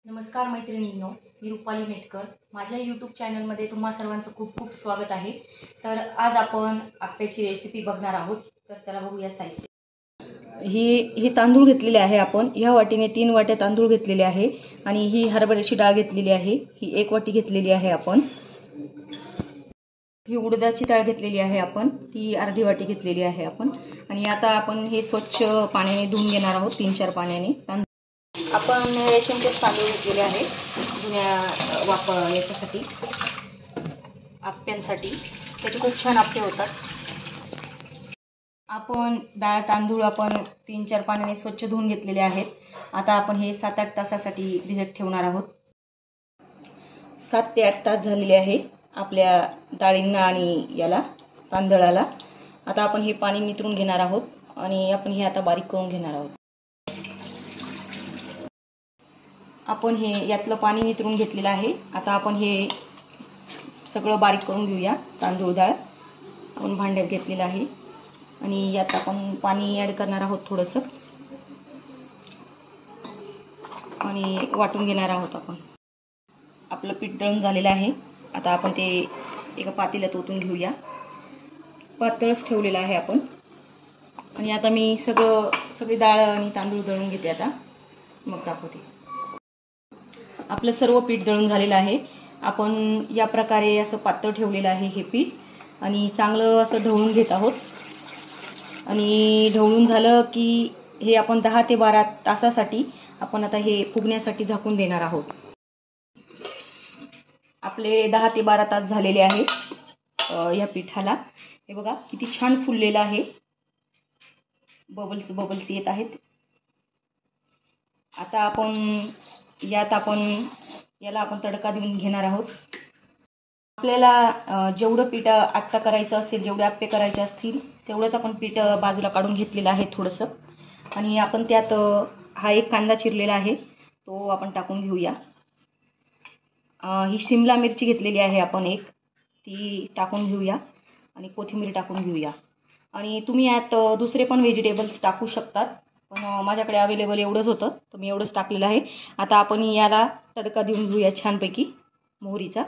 नमस्कार मैत्रिणींनो, मी रुपाली मेटकर. माझ्या यूट्यूब चॅनलमध्ये तुम्हा सर्वांचं खूप खूप स्वागत आहे. तर आज आपण आप्याची रेसिपी बघणार आहोत. तर चला बघूया साहित्य. ही तांदूळ घेतलेले आहे आपण. ह्या वाटीने 3 वाट्या तांदूळ घेतलेले आहे आणि ही हरभऱ्याची डाळ घेतलेली आहे. ही 1 वाटी घेतलेली आहे आपण. ही उडदाची डाळ घेतलेली आहे आपण, ती अर्धी वाटी घेतलेली आहे आपण. आणि आता आपण हे स्वच्छ पाण्याने धुवून घेणार आहोत 3-4 पाण्याने. आपण रेशनचे तांदूळ घेतलेले आहे जुन्या याच्यासाठी, आप्यांसाठी. त्याचे खूप छान आप्पे होतात. आपण डाळ तांदूळ आपण 3-4 पाण्याने स्वच्छ धुवून घेतलेले आहेत. आता आपण हे 7-8 तासासाठी भिजत ठेवणार आहोत. 7 ते 8 तास झालेले आहे आपल्या डाळींना आणि याला तांदळाला. आता आपण हे पाणी नितरून घेणार आहोत आणि आपण हे आता बारीक करून घेणार आहोत. आपण हे यातलं पाणी नितरून घेतलेलं आहे. आता आपण हे सगळं बारीक करून घेऊया. तांदूळ डाळ आपण भांड्यात घेतलेलं आहे आणि यात आपण पाणी ॲड करणार आहोत थोडंसं आणि वाटून घेणार आहोत आपण. आपलं पीठ दळून झालेलं आहे. आता आपण ते एका पातेल्यात ओतून घेऊया. पातळच ठेवलेलं आहे आपण. आणि आता मी सगळी डाळ आणि तांदूळ दळून घेते आता, मग दाखवते. आपलं सर्व पीठ दळून झालेलं आहे. आपण या प्रकारे असं पातळ ठेवलेलं आहे हे पीठ आणि चांगलं असं ढवळून घेत आहोत. आणि ढवळून झालं की हे आपण 10 ते 12 तासासाठी आपण आता हे फुगण्यासाठी झाकून देणार आहोत. आपले 10 ते 12 तास झालेले आहेत या पिठाला. हे बघा किती छान फुललेलं आहे. बबल्स येत आहेत. आता आपण याला तडका देऊन घेणार आहोत. आपल्याला जेवढं पीठ आत्ता करायचं असेल, जेवढे आप्पे करायचे असतील तेवढंच आपण पीठ बाजूला काढून घेतलेलं आहे थोडंसं. आणि आपण त्यात हा एक कांदा चिरलेला आहे तो आपण टाकून घेऊया. ही शिमला मिरची घेतलेली आहे आपण एक, ती टाकून घेऊया आणि कोथिंबीर टाकून घेऊया. आणि तुम्ही यात दुसरे पण व्हेजिटेबल्स टाकू शकतात, पण माझ्याकडे अवेलेबल एवढंच होतं तर मी एवढंच टाकलेलं आहे. आता आपण याला तडका देऊन घेऊया छानपैकी मोहरीचा.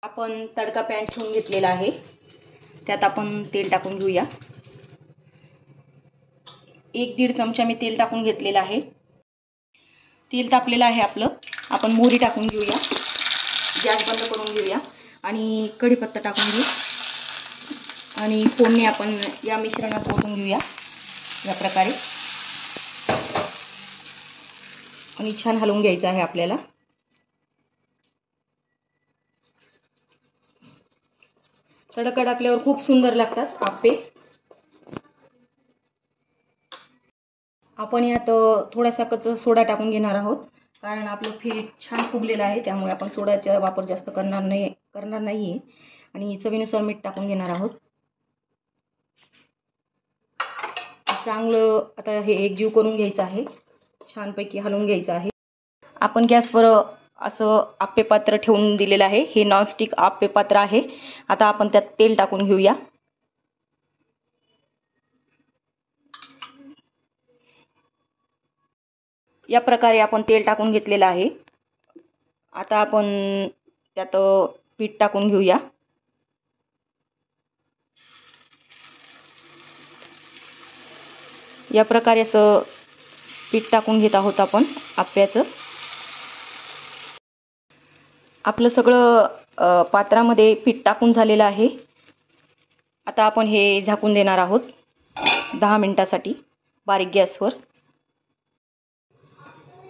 आपण तडका पॅन ठेवून घेतलेला आहे, त्यात आपण तेल टाकून घेऊया. 1-1.5 चमचा मी तेल टाकून घेतलेलं आहे. तेल तापलेलं आहे आपलं. आपण मोहरी टाकून घेऊया. गॅस बंद करून घेऊया आणि कढीपत्ता टाकून घेऊ आणि फोडणी आपण या मिश्रणात ओतून घेऊया या प्रकारे. आणि छान हलवून घ्यायचं आहे आपल्याला. तडका टाकल्यावर खूप सुंदर लागतात आप्पे. आपण यात थोडासा कच्चा सोडा टाकून घेणार आहोत, कारण आपलं पीठ छान फुगलेलं आहे त्यामुळे आपण सोड्याचा वापर जास्त करणार नाही. आणि चवीनुसार मीठ टाकून घेणार आहोत. चांगलं आता हे एकजीव करून घ्यायचं आहे, छानपैकी हलवून घ्यायचं आहे. आपण गॅसवर असं आप्पे पात्र ठेवून दिलेलं आहे. हे नॉनस्टिक आप्पे पात्र आहे. आता आपण त्यात तेल टाकून घेऊया. या प्रकारे आपण तेल टाकून घेतलेलं आहे. आता आपण त्यात पीठ टाकून घेऊया. या प्रकारे असं पीठ टाकून घेत आहोत आपण आप्याचं. आपलं सगळं पात्रामध्ये पीठ टाकून झालेलं आहे. आता आपण हे झाकून देणार आहोत 10 मिनिटासाठी बारीक गॅसवर.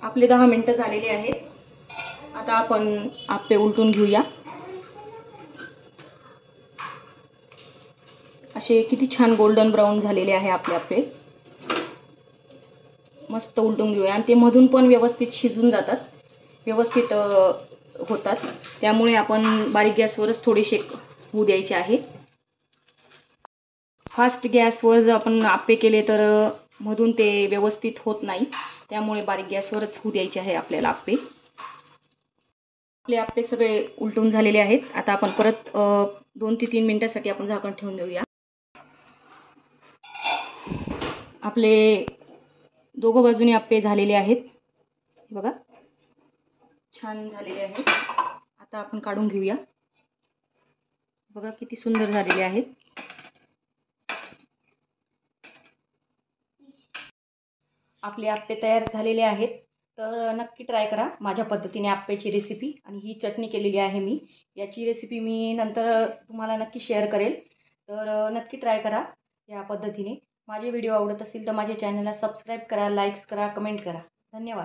आपले 10 मिनिटं झालेले आहेत. आता आपण आप्पे उलटून घेऊया. असे किती छान गोल्डन ब्राऊन झालेले आहे आपले आप्पे. मस्त उलटून घेऊया आणि ते मधून पण व्यवस्थित शिजून जातात, व्यवस्थित होतात. त्यामुळे आपण बारीक गॅसवरच थोडेसे होऊ द्यायचे आहे. फास्ट गॅसवर जर आपण आप्पे केले तर मधून ते व्यवस्थित होत नाही, त्यामुळे बारीक गॅसवरच होऊ द्यायचे आहे आपल्याला आप्पे. आपले आप्पे सगळे उलटून झालेले आहेत. आता आपण परत 2 ते 3 मिनिटांसाठी आपण झाकण ठेवून देऊया. आपले दोघं बाजूने आप्पे झालेले आहेत. हे बघा छान झालेले आहेत. आता आपण काढून घेऊया. बघा किती सुंदर झालेले आहेत. आपले आप्पे तयार झालेले आहेत. तर नक्की ट्राय करा माझ्या पद्धतीने आप्प्याची रेसिपी. आणि ही चटणी केलेली आहे मी, याची रेसिपी मी नंतर तुम्हाला नक्की शेअर करेल. तर नक्की ट्राय करा या पद्धतीने. माझे व्हिडिओ आवडत असतील तर माझ्या चॅनलला सबस्क्राईब करा, लाईक्स करा, कमेंट करा. धन्यवाद.